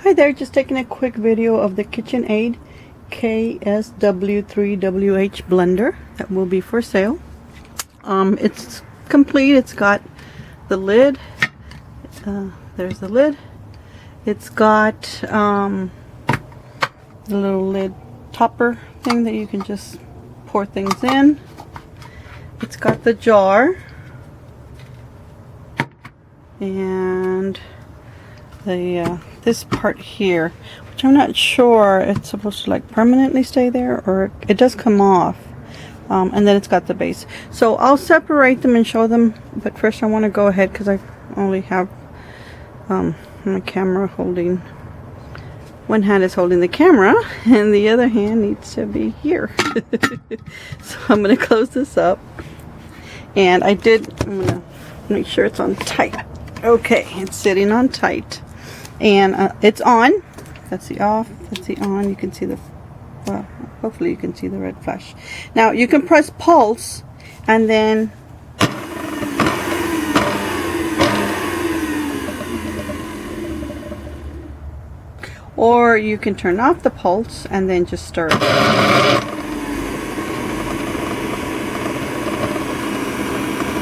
Hi there, just taking a quick video of the KitchenAid KSW3WH blender that will be for sale. It's complete. It's got the lid. There's the lid. It's got the little lid topper thing that you can just pour things in. It's got the jar and the this part here, which I'm not sure it's supposed to like permanently stay there, or it does come off. And then it's got the base. So I'll separate them and show them, but first I want to go ahead because I only have my camera holding, one hand is holding the camera and the other hand needs to be here. So I'm going to close this up, and I'm going to make sure it's on tight. Okay, it's sitting on tight, and it's on. That's the off, that's the on. You can see the, well, hopefully you can see the red flash. Now you can press pulse and then or you can turn off the pulse and then just stir it.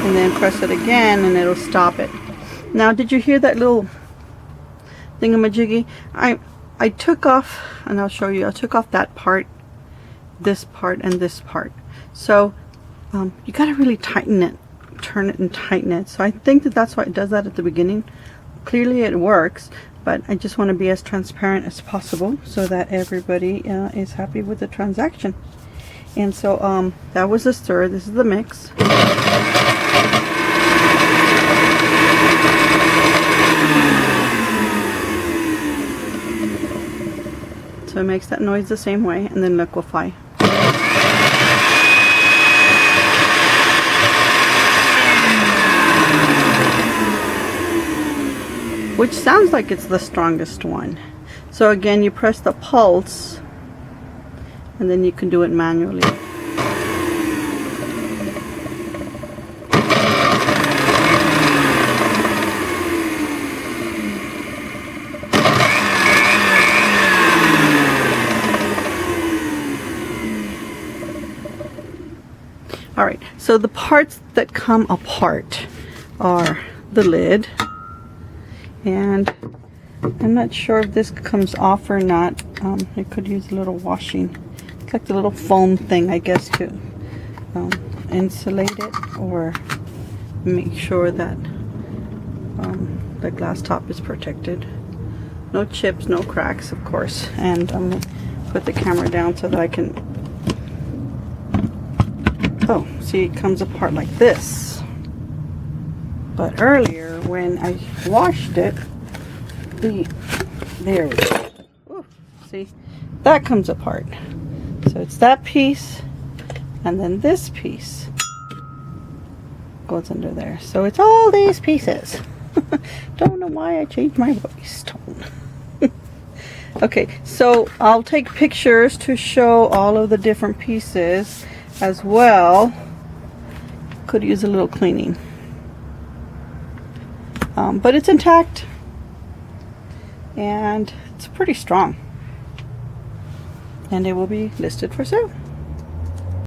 And then press it again and it'll stop it. Now, did you hear that little thingamajiggy? I took off, and I'll show you, I took off that part, this part, and this part. So you gotta really tighten it, turn it and tighten it. So I think that that's why it does that at the beginning. Clearly it works, but I just want to be as transparent as possible so that everybody is happy with the transaction. And so that was the stir. This is the mix. So it makes that noise the same way, and then liquefy. Which sounds like it's the strongest one. So again, you press the pulse, and then you can do it manually. Alright, so the parts that come apart are the lid, and I'm not sure if this comes off or not. It could use a little washing. It's like the little foam thing, I guess, to insulate it or make sure that the glass top is protected. No chips, no cracks, of course. And I'm going to put the camera down so that I can... Oh, see, it comes apart like this. But earlier, when I washed it, there we go. Ooh, see, that comes apart. So it's that piece, and then this piece goes under there. So it's all these pieces. Don't know why I changed my voice tone. Okay, so I'll take pictures to show all of the different pieces as well. Could use a little cleaning, but it's intact and it's pretty strong, and it will be listed for sale.